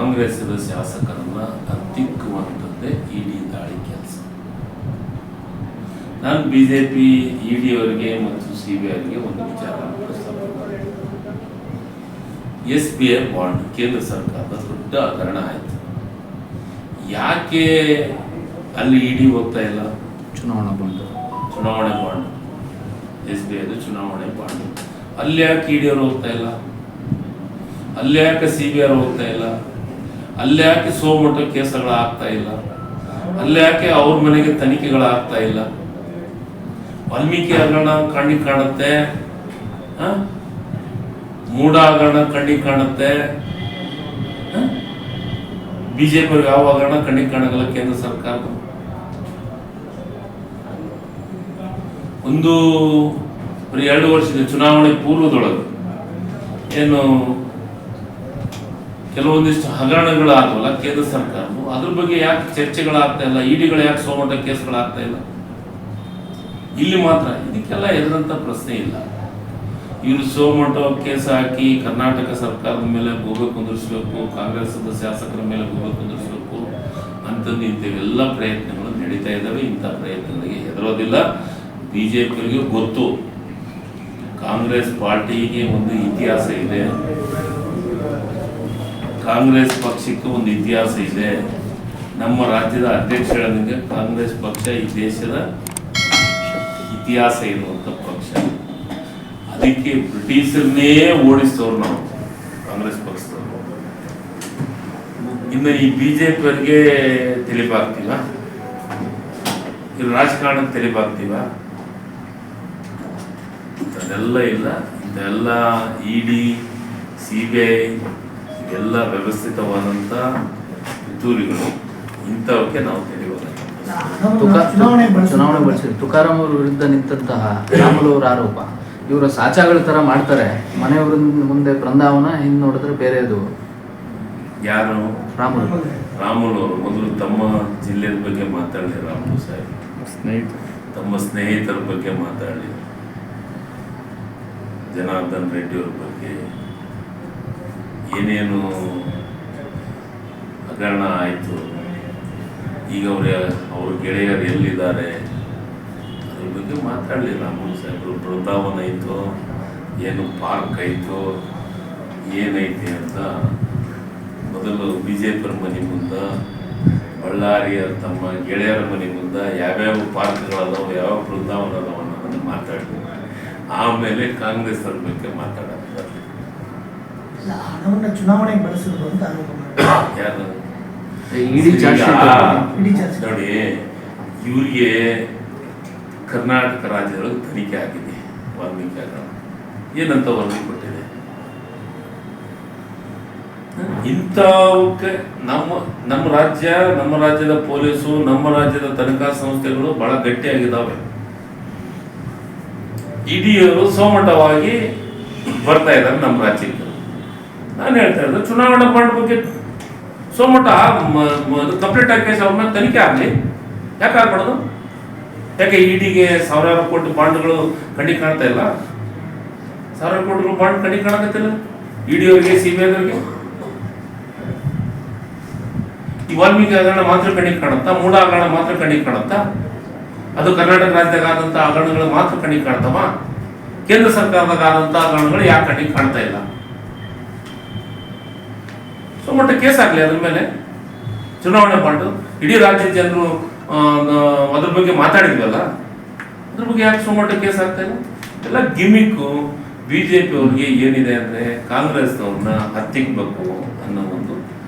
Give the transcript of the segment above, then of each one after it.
ಕಾಂಗ್ರೆಸ್ಸಿನ ಶಾಸಕರನ್ನ ಹತ್ತಿಕ್ಕುವಂಥದ್ದೇ ಇಡಿ ದಾಳಿ ಕೆಲಸ. ನಾನು ಬಿಜೆಪಿ ಇಡಿ ಅವರಿಗೆ ಮತ್ತು CBI ಅವರಿಗೆ ಒಂದು ವಿಚಾರ ಪ್ರಸ್ತಾಪ ಮಾಡಿದೆ. SBI ಬಾಂಡ್ ಕೇಂದ್ರ ಸರ್ಕಾರದ ದೊಡ್ಡ ಹಗರಣ ಆಯಿತು. ಯಾಕೆ ಅಲ್ಲಿ ಇಡಿ ಹೋಗ್ತಾ ಇಲ್ಲ? ಚುನಾವಣಾ ಬಾಂಡ್ SBI ಚುನಾವಣೆ ಬಾಂಡ್ ಅಲ್ಲಿ ಯಾಕೆ ಇಡಿ ಅವರು ಹೋಗ್ತಾ ಇಲ್ಲ? ಅಲ್ಲಿ ಯಾಕೆ CBI ಅವರು ಹೋಗ್ತಾ ಇಲ್ಲ? ಅಲ್ಲಿ ಯಾಕೆ ಸೋಮೋಟೋ ಕೇಸ್ಗಳು ಆಗ್ತಾ ಇಲ್ಲ? ಅಲ್ಲಿ ಯಾಕೆ ಅವ್ರ ಮನೆಗೆ ತನಿಖೆಗಳಾಗ್ತಾ ಇಲ್ಲ? ವಾಲ್ಮೀಕಿ ಹಗರಣ ಕಣ್ಣಿಗೆ ಕಾಣುತ್ತೆ, ಮೂಡ ಹಗರಣ ಕಣ್ಣಿಗೆ ಕಾಣುತ್ತೆ, ಬಿಜೆಪಿ ಅವ್ರಿಗೆ ಯಾವ ಹಗರಣ ಕಣ್ಣಿಗೆ ಕಾಣಗಲ್ಲ. ಕೇಂದ್ರ ಸರ್ಕಾರ ಒಂದು 2 ವರ್ಷದ ಚುನಾವಣೆ ಪೂರ್ವದೊಳಗೆ ಏನು ಕೆಲವೊಂದಿಷ್ಟು ಹಗರಣಗಳಾಗಲ್ಲ ಕೇಂದ್ರ ಸರ್ಕಾರ, ಅದ್ರ ಬಗ್ಗೆ ಯಾಕೆ ಚರ್ಚೆಗಳಾಗ್ತಾ ಇಲ್ಲ? ಇಡಿಗಳು ಯಾಕೆ ಸೋಮೋಟೋ ಕೇಸ್ಗಳಾಗ್ತಾ ಇಲ್ಲ? ಇಲ್ಲಿ ಮಾತ್ರ ಇದಕ್ಕೆಲ್ಲ ಎದುರಂತ ಪ್ರಶ್ನೆ ಇಲ್ಲ. ಇವರು ಸೋಮೋಟೋ ಕೇಸ್ ಹಾಕಿ ಕರ್ನಾಟಕ ಸರ್ಕಾರದ ಮೇಲೆ ಗೋಬೆ ಕುಂದಿರಿಸಬೇಕು, ಕಾಂಗ್ರೆಸ್ದ ಶಾಸಕರ ಮೇಲೆ ಗೋಬೆ ಕುಂದಿರಿಸಬೇಕು ಅಂತಂದು ಇಂಥವೆಲ್ಲ ಪ್ರಯತ್ನಗಳು ನಡೀತಾ ಇದ್ದಾವೆ. ಇಂಥ ಪ್ರಯತ್ನಗಳಿಗೆ ಹೆದರೋದಿಲ್ಲ. ಬಿಜೆಪಿಯವರಿಗೆ ಗೊತ್ತು, ಕಾಂಗ್ರೆಸ್ ಪಾರ್ಟಿಗೆ ಒಂದು ಇತಿಹಾಸ ಇದೆ, ಕಾಂಗ್ರೆಸ್ ಪಕ್ಷಕ್ಕೆ ಒಂದು ಇತಿಹಾಸ ಇದೆ. ನಮ್ಮ ರಾಜ್ಯದ ಅಧ್ಯಕ್ಷ ಹೇಳಿದಂಗೆ ಕಾಂಗ್ರೆಸ್ ಪಕ್ಷ ಈ ದೇಶದ ಇತಿಹಾಸ ಇರುವಂಥ ಪಕ್ಷ. ಅದಕ್ಕೆ ಬ್ರಿಟಿಷರನ್ನೇ ಓಡಿಸ್ತವ್ರು ನಾವು ಕಾಂಗ್ರೆಸ್ ಪಕ್ಷದವರು. ಇನ್ನು ಈ ಬಿಜೆಪಿಯವರಿಗೆ ತಿಳಿಬಾಗ್ತೀವ? ಈ ರಾಜಕಾರಣಕ್ಕೆ ತಿಳಿಬಾಗ್ತೀವ? ಅದೆಲ್ಲ ಇಲ್ಲ. ಇದೆಲ್ಲ ಇಡಿ CBI ಎಲ್ಲ ವ್ಯವಸ್ಥಿತವಾದಂಥ ಪಿತೂರಿಗಳು. ಇಂಥವಕ್ಕೆ ನಾವು ತಿಳಿಯೋದು. ಚುನಾವಣೆ ಬಳಸಿದ್ರು ತುಕಾರಾಮ್ ಅವ್ರ ವಿರುದ್ಧ ನಿಂತಹ ರಾಮುಲು ಅವರ ಆರೋಪ, ಇವರು ಸಾಚಾಗಳ ತರ ಮಾಡ್ತಾರೆ, ಮನೆಯವ್ರ ಮುಂದೆ ಬೃಂದಾವನ, ಹಿಂದೆ ನೋಡಿದ್ರೆ ಬೇರೆದು. ಯಾರು? ರಾಮುಲು ಅವರು ಮೊದಲು ತಮ್ಮ ಜಿಲ್ಲೆಯ ಬಗ್ಗೆ ಮಾತಾಡಲಿ. ರಾಮುಲು ಸಾಹೇಬ್ ತಮ್ಮ ಸ್ನೇಹಿತರ ಬಗ್ಗೆ ಮಾತಾಡಲಿ. ಜನಾರ್ದನ್ ರೆಡ್ಡಿ ಅವ್ರ ಬಗ್ಗೆ ಏನೇನು ಹಗರಣ ಆಯಿತು, ಈಗ ಅವ್ರ ಗೆಳೆಯರು ಎಲ್ಲಿದ್ದಾರೆ ಅದ್ರ ಬಗ್ಗೆ ಮಾತಾಡಲಿ ರಾಮುಲು ಸಾಹೇಬರು. ಬೃಂದಾವನ ಐತೋ, ಏನು ಪಾರ್ಕ್ ಐತೋ, ಏನೈತಿ ಅಂತ ಮೊದಲು ಬಿಜೆಪಿಯವ್ರ ಮನೆ ಮುಂದೆ, ಬಳ್ಳಾರಿಯ ತಮ್ಮ ಗೆಳೆಯರ ಮನೆ ಮುಂದೆ ಯಾವ್ಯಾವ ಪಾರ್ಕ್ಗಳದಾವ, ಯಾವ್ಯಾವ ಬೃಂದಾವನ ಅದಾವ ಅನ್ನೋದನ್ನು ಮಾತಾಡ್ತೀವಿ. ಆಮೇಲೆ ಕಾಂಗ್ರೆಸ್ ಅವ್ರ ಬಗ್ಗೆ ಮಾತಾಡೋದು. ಚುನಾವಣೆಗೆ ಬಳಸಿದ್ರು ಅಂತ ಯಾರು ನೋಡಿ, ಇವರಿಗೆ ಕರ್ನಾಟಕ ರಾಜ್ಯದೊಳಗೆ ತನಿಖೆ ಆಗಿದೆ. ವಾಲ್ಮೀಕಿ ಹಗರಣ ಏನಂತ ವರದಿ ಕೊಟ್ಟಿದೆ? ಇಂಥವಕ್ಕೆ ನಮ್ಮ ರಾಜ್ಯದ ಪೊಲೀಸು, ನಮ್ಮ ರಾಜ್ಯದ ತನಿಖಾ ಸಂಸ್ಥೆಗಳು ಬಹಳ ಗಟ್ಟಿಯಾಗಿದ್ದಾವೆ. ಇಡಿಯವರು ಸೋಮಟವಾಗಿ ಬರ್ತಾ ಇದ್ದಾರೆ ನಮ್ಮ ರಾಜ್ಯಕ್ಕೆ. ನಾನು ಹೇಳ್ತಾ ಇದ್ದೆ, ಚುನಾವಣಾ ಬಾಂಡ್ ಬಗ್ಗೆ ಸೋಮಟ ಕಂಪ್ಲೀಟ್ ಆಗಿ ಅವ್ರ ಮೇಲೆ ತನಿಖೆ ಆಗಲಿ. ಯಾಕೆ ಆಗ್ಬಾರ್ದು? ಯಾಕೆ ಇಡಿಗೆ ಸಾವಿರಾರು ಕೋಟಿ ಬಾಂಡ್ಗಳು ಕಣ್ಣಿಗೆ ಕಾಣ್ತಾ ಇಲ್ಲ? ಸಾವಿರಾರು ಕೋಟಿಗಳು ಬಾಂಡ್ ಕಣ್ಣಿಗೆ ಕಾಣಕತ್ತಿಲ್ಲ ಇಡಿ ಅವರಿಗೆ, CBI ಅವರಿಗೆ. ಈ ವಾಲ್ಮೀಕಿ ಹಗರಣ ಮಾತ್ರ ಕಣ್ಣಿಗೆ ಕಾಣುತ್ತಾ? ಮೂಡ ಹಗರಣ ಮಾತ್ರ ಕಣ್ಣಿಗೆ ಕಾಣುತ್ತಾ? ಅದು ಕರ್ನಾಟಕ ರಾಜ್ಯದಾಗ ಆದಂಥ ಹಗರಣಗಳು ಮಾತ್ರ ಕಣ್ಣಿಗೆ ಕಾಣ್ತಾವ? ಕೇಂದ್ರ ಸರ್ಕಾರದಾಗ ಆದಂಥ ಹಗರಣಗಳು ಯಾಕೆ ಕಣ್ಣಿಗೆ ಕಾಣ್ತಾ ಇಲ್ಲ? ಸೋಮಟ್ಟ ಕೇಸ್ ಆಗಲಿ ಅದ್ರ ಮೇಲೆ. ಚುನಾವಣೆ ಬಾಂಡು ಇಡೀ ರಾಜ್ಯದ ಜನರು ಅದ್ರ ಬಗ್ಗೆ ಮಾತಾಡಿದ್ವಲ್ಲ, ಅದ್ರ ಬಗ್ಗೆ ಯಾಕೆ ಸೋಮಟ್ಟ ಕೇಸ್ ಆಗ್ತಾ ಇಲ್ಲ? ಎಲ್ಲ ಗಿಮಿಕ್ಕು. ಬಿಜೆಪಿ ಅವ್ರಿಗೆ ಏನಿದೆ ಅಂದರೆ ಕಾಂಗ್ರೆಸ್ನವ್ರನ್ನ ಹತ್ತಿಕ್ಬೇಕು ಅನ್ನೋ ಒಂದು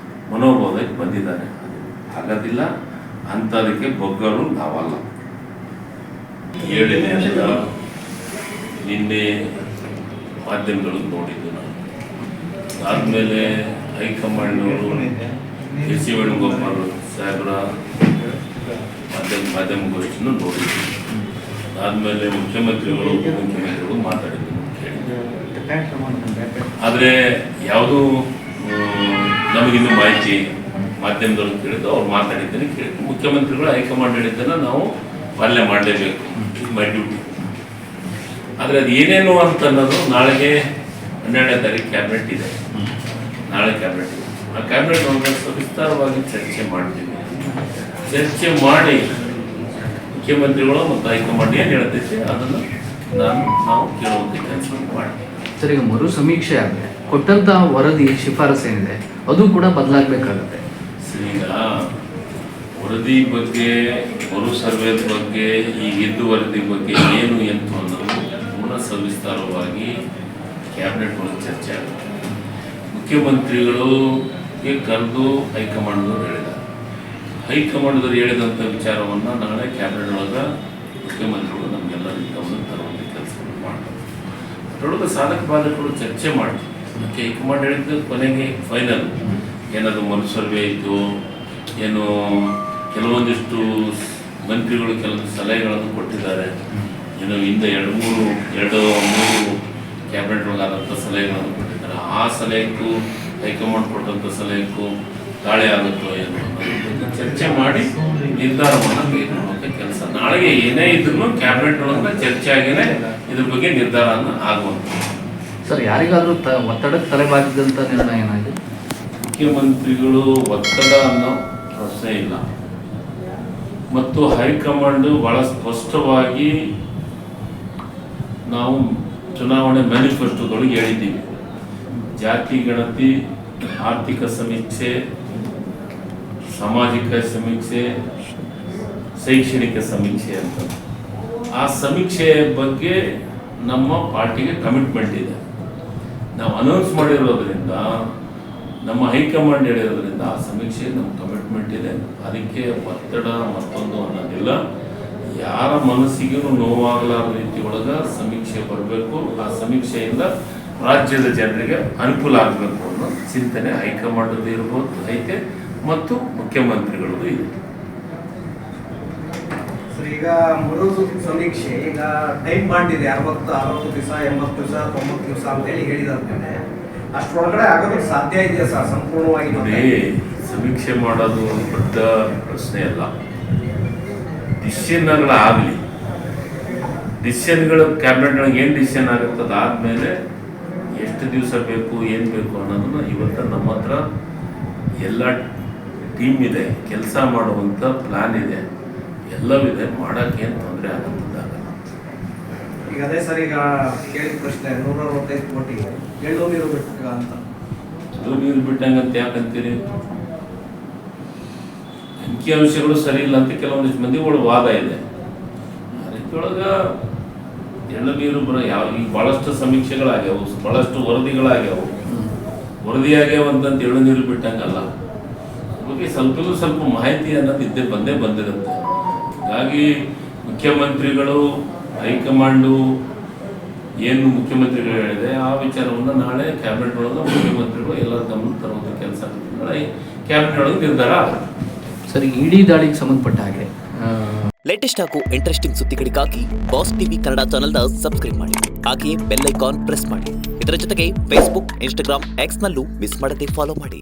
ಮನೋಭಾವಕ್ಕೆ ಬಂದಿದ್ದಾರೆ. ಆಗೋದಿಲ್ಲ. ಅಂಥದಕ್ಕೆ ಬೊಗ್ಗರು ನಾವಲ್ಲ. ಹೇಳಿದೆ ಅಂತ ನಿನ್ನೆ ಮಾಧ್ಯಮಗಳು ನೋಡಿದ್ದು ನಾನು. ಆದಮೇಲೆ ಹೈಕಮಾಂಡ್ನವರು ಎಸ್ ಸಿ ವೇಣುಗೋಪಾಲ್ ಸಾಹೇಬರ ಮಾಧ್ಯಮಗೋಷ್ಠಿಯನ್ನು ನೋಡಿದ್ವಿ. ಆದಮೇಲೆ ಮುಖ್ಯಮಂತ್ರಿಗಳು ಉಪಮುಖ್ಯಮಂತ್ರಿಗಳು ಮಾತಾಡಿದ್ರು ಆದರೆ ಯಾವುದೂ ನಮಗಿನ್ನೂ ಮಾಹಿತಿ ಮಾಧ್ಯಮದವ್ರು ಕೇಳಿದ್ದು, ಅವ್ರು ಮಾತಾಡಿದ್ದನ್ನು ಕೇಳಿದ್ರು. ಮುಖ್ಯಮಂತ್ರಿಗಳು ಹೈಕಮಾಂಡ್ ಹೇಳಿದ್ದನ್ನು ನಾವು ಪಾಲನೆ ಮಾಡಲೇಬೇಕು, ಮೈ ಡ್ಯೂಟಿ. ಆದರೆ ಅದು ಏನೇನು ಅಂತ ಅನ್ನೋದು ನಾಳೆಗೆ 12ನೇ ತಾರೀಕು ಕ್ಯಾಬಿನೆಟ್ ಇದೆ. ನಾಳೆ ಕ್ಯಾಬಿನೆಟ್ ಇದೆ. ಆ ಕ್ಯಾಬಿನೆಟ್ ಒಳಗೆ ಸವಿಸ್ತಾರವಾಗಿ ಚರ್ಚೆ ಮಾಡ್ತೀವಿ. ಚರ್ಚೆ ಮಾಡಿ ಮುಖ್ಯಮಂತ್ರಿಗಳು ಮತ್ತು ಹೈಕಮಾಂಡ್ ಏನು ಹೇಳ್ತೈತೆ ಅದನ್ನು ನಾವು ಕೇಳುವಂಥ ಕೆಲಸ ಮಾಡ್ತೀವಿ. ಸರ್, ಈಗ ಮರು ಸಮೀಕ್ಷೆ ಆದರೆ ಕೊಟ್ಟಂತಹ ವರದಿ ಶಿಫಾರಸು ಏನಿದೆ ಅದು ಕೂಡ ಬದಲಾಗಬೇಕಾಗುತ್ತೆ. ಈಗ ವರದಿ ಬಗ್ಗೆ, ಮರು ಸರ್ವೆ ಬಗ್ಗೆ, ಈಗಿದ್ದು ವರದಿ ಬಗ್ಗೆ ಏನು ಎಂತು ಅನ್ನೋದು ಪೂರ್ಣ ಸವಿಸ್ತಾರವಾಗಿ ಕ್ಯಾಬಿನೆಟ್ ಒಳಗೆ ಚರ್ಚೆ ಆಗುತ್ತೆ. ಮುಖ್ಯಮಂತ್ರಿಗಳಿಗೆ ಕರೆದು ಹೈಕಮಾಂಡ್ದವ್ರು ಹೇಳಿದ್ದಾರೆ. ಹೈಕಮಾಂಡ್ದವ್ರು ಹೇಳಿದಂಥ ವಿಚಾರವನ್ನು ನಾಳೆ ಕ್ಯಾಬಿನೆಟ್ ಒಳಗೆ ಮುಖ್ಯಮಂತ್ರಿಗಳು ನಮಗೆಲ್ಲರಿಗೂ ಗಮನ ತರುವಂಥ ಕೆಲಸವನ್ನು ಮಾಡ್ತಾರೆ. ಅದರೊಳಗೆ ಸಾಧಕ ಬಾಧಕಗಳು ಚರ್ಚೆ ಮಾಡ್ತೀವಿ. ಅದಕ್ಕೆ ಹೈಕಮಾಂಡ್ ಹೇಳಿದ್ದು ಕೊನೆಗೆ ಫೈನಲ್ ಏನಾದರೂ ಮರು ಸರ್ವೆ ಇದ್ದು ಏನು ಕೆಲವೊಂದಿಷ್ಟು ಮಂತ್ರಿಗಳು ಕೆಲವೊಂದು ಸಲಹೆಗಳನ್ನು ಕೊಟ್ಟಿದ್ದಾರೆ. ಏನು ಹಿಂದೆ ಎರಡು ಮೂರು ಕ್ಯಾಬಿನೆಟ್ ಒಳಗಾದಂಥ ಸಲಹೆಗಳನ್ನು ಕೊಟ್ಟಿದ್ದಾರೆ. ಆ ಸಲಹೆಗೂ ಹೈಕಮಾಂಡ್ ಕೊಟ್ಟಂಥ ಸಲಹೆಗೂ ತಾಳೆ ಆಗುತ್ತೋ ಏನು ಅನ್ನೋದ್ರ ಬಗ್ಗೆ ಚರ್ಚೆ ಮಾಡಿ ನಿರ್ಧಾರವನ್ನು ಕೈಗೊಳ್ಳುವಂಥ ಕೆಲಸ. ನಾಳೆಗೆ ಏನೇ ಇದ್ರೂ ಕ್ಯಾಬಿನೆಟ್ ಒಳಗೆ ಚರ್ಚೆ ಆಗಿನೇ ಇದ್ರ ಬಗ್ಗೆ ನಿರ್ಧಾರ ಆಗುವಂಥದ್ದು. ಸರ್, ಯಾರಿಗಾದರೂ ಒತ್ತಡಕ್ಕೆ ತಲೆಬಾಗಿದಂಥ ನಿರ್ಣಯ ಏನಾಗಿದೆ? ಮುಖ್ಯಮಂತ್ರಿಗಳು ಒತ್ತಡ ಅನ್ನೋ ಪ್ರಶ್ನೆ ಇಲ್ಲ. ಮತ್ತು ಹೈಕಮಾಂಡ್ ಬಹಳ ಸ್ಪಷ್ಟವಾಗಿ ನಾವು ಚುನಾವಣೆ ಮ್ಯಾನಿಫೆಸ್ಟೋದೊಳಗೆ ಹೇಳಿದ್ದೀವಿ. ಜಾತಿ ಗಣತಿ, ಆರ್ಥಿಕ ಸಮೀಕ್ಷೆ, ಸಾಮಾಜಿಕ ಸಮೀಕ್ಷೆ, ಶೈಕ್ಷಣಿಕ ಸಮೀಕ್ಷೆ ಅಂತ. ಆ ಸಮೀಕ್ಷೆ ಬಗ್ಗೆ ನಮ್ಮ ಪಾರ್ಟಿಗೆ ಕಮಿಟ್ಮೆಂಟ್ ಇದೆ. ನಾವು ಅನೌನ್ಸ್ ಮಾಡಿರೋದ್ರಿಂದ, ನಮ್ಮ ಹೈಕಮಾಂಡ್ ಹೇಳಿರೋದ್ರಿಂದ ಆ ಸಮೀಕ್ಷೆಗೆ ನಮ್ಮ ಕಮಿಟ್ಮೆಂಟ್ ಇದೆ. ಅದಕ್ಕೆ ಒತ್ತಡ ಮತ್ತೊಂದು ಅನ್ನೋದಿಲ್ಲ. ಯಾರ ಮನಸ್ಸಿಗೂ ನೋವಾಗಲಾರ ರೀತಿ ಒಳಗೆ ಸಮೀಕ್ಷೆ ಬರಬೇಕು. ಆ ಸಮೀಕ್ಷೆಯಿಂದ ರಾಜ್ಯದ ಜನರಿಗೆ ಅನುಕೂಲ ಆಗಬೇಕು ಅನ್ನೋ ಚಿಂತನೆ ಹೈಕಮಾಂಡದ್ದು ಇರ್ಬೋದು, ಐತೆ, ಮತ್ತು ಮುಖ್ಯಮಂತ್ರಿಗಳದ್ದು ಇದೆ. ಈಗ ಮರು ಸಮೀಕ್ಷೆ ಈಗ ಟೈಮ್ ಬಾಂಡ್ ಇದೆ, 60 ದಿವಸ, 80 ದಿವಸ, 90 ದಿವಸ ಅಂತೇಳಿ ಹೇಳಿದಾದ್ಮೇಲೆ ಅಷ್ಟರೊಳಗಡೆ ಆಗೋದಕ್ಕೆ ಸಾಧ್ಯ ಇದೆಯಾ ಸರ್ ಸಂಪೂರ್ಣವಾಗಿ? ನೋಡಿ, ಸಮೀಕ್ಷೆ ಮಾಡೋದು ದೊಡ್ಡ ಪ್ರಶ್ನೆ ಅಲ್ಲ. ಡಿಸಿಷನ್ಗಳಾಗಲಿ, ಡಿಸಿಷನ್ಗಳು ಕ್ಯಾಬಿನೆಟ್ಗಳಿಗೆ ಏನು ಡಿಸಿಷನ್ ಆಗುತ್ತೆ ಅದಾದಮೇಲೆ ಎಷ್ಟು ದಿವಸ ಬೇಕು, ಏನು ಬೇಕು ಅನ್ನೋದನ್ನು ಇವತ್ತು ನಮ್ಮ ಹತ್ರ ಎಲ್ಲ ಟೀಮ್ ಇದೆ, ಕೆಲಸ ಮಾಡುವಂಥ ಪ್ಲಾನ್ ಇದೆ, ಎಲ್ಲವಿದೆ. ಮಾಡೋಕ್ಕೆ ಏನು ತೊಂದರೆ ಆಗುತ್ತದಾಗ ಈಗ ಅದೇ ಸರ್, ಈಗ ಕೇಳಿದ ಪ್ರಶ್ನೆ 165 ಕೋಟಿ ಎಳ್ಳು ನೀರು ಬಿಟ್ಟ ಅಂತ. ಅದು ನೀರು ಬಿಟ್ಟಂಗಂತ ಯಾಕಂತೀರಿ? ಅಂಕಿಅಂಶಗಳು ಸರಿ ಇಲ್ಲ ಅಂತ ಕೆಲವೊಂದಿಷ್ಟು ಮಂದಿಗಳು ವಾದ ಇದೆ. ಅದಕ್ಕೊಳಗೆ ಎಳ್ಳು ನೀರು ಈಗ ಭಾಳಷ್ಟು ಸಮೀಕ್ಷೆಗಳಾಗ್ಯಾವು, ಭಾಳಷ್ಟು ವರದಿಗಳಾಗ್ಯಾವು. ವರದಿಯಾಗ್ಯಾವಂತಂತ ಎಳ್ಳು ನೀರು ಬಿಟ್ಟಂಗಲ್ಲ. ಬಗ್ಗೆ ಸ್ವಲ್ಪ ಮಾಹಿತಿ ಅನ್ನೋದು ಬಂದಿರುತ್ತೆ. ಹೀಗಾಗಿ ಮುಖ್ಯಮಂತ್ರಿಗಳು, ಹೈಕಮಾಂಡು ಏನು ಮುಖ್ಯಮಂತ್ರಿಗಳು ಹೇಳಿದೆ ಆ ವಿಚಾರವನ್ನು ನಾಳೆ ಕ್ಯಾಬಿನೆಟ್ ಒಳಗೆ ಮುಖ್ಯಮಂತ್ರಿಗಳು ಎಲ್ಲರ ಗಮನ ತರುವಂಥ ಕೆಲಸ ಆಗುತ್ತೆ. ನಾಳೆ ಕ್ಯಾಬಿನೆಟ್ ಒಳಗೆ ನಿರ್ಧಾರ ಆಗುತ್ತೆ. ಸರಿ, ಇಡೀ ದಾಳಿಗೆ ಸಂಬಂಧಪಟ್ಟ ಹಾಗೆ ಲೇಟೆಸ್ಟ್ ಹಾಗೂ ಇಂಟ್ರೆಸ್ಟಿಂಗ್ ಸುದ್ದಿಗಳಿಗಾಗಿ ಬಾಸ್ ಟಿವಿ ಕನ್ನಡ ಚಾನೆಲ್ನ ಸಬ್ಸ್ಕ್ರೈಬ್ ಮಾಡಿ. ಹಾಗೆಯೇ ಬೆಲ್ ಐಕಾನ್ ಪ್ರೆಸ್ ಮಾಡಿ. ಇದರ ಜೊತೆಗೆ ಫೇಸ್ಬುಕ್, ಇನ್ಸ್ಟಾಗ್ರಾಮ್, ಎಕ್ಸ್ನಲ್ಲೂ ಮಿಸ್ ಮಾಡದೆ ಫಾಲೋ ಮಾಡಿ.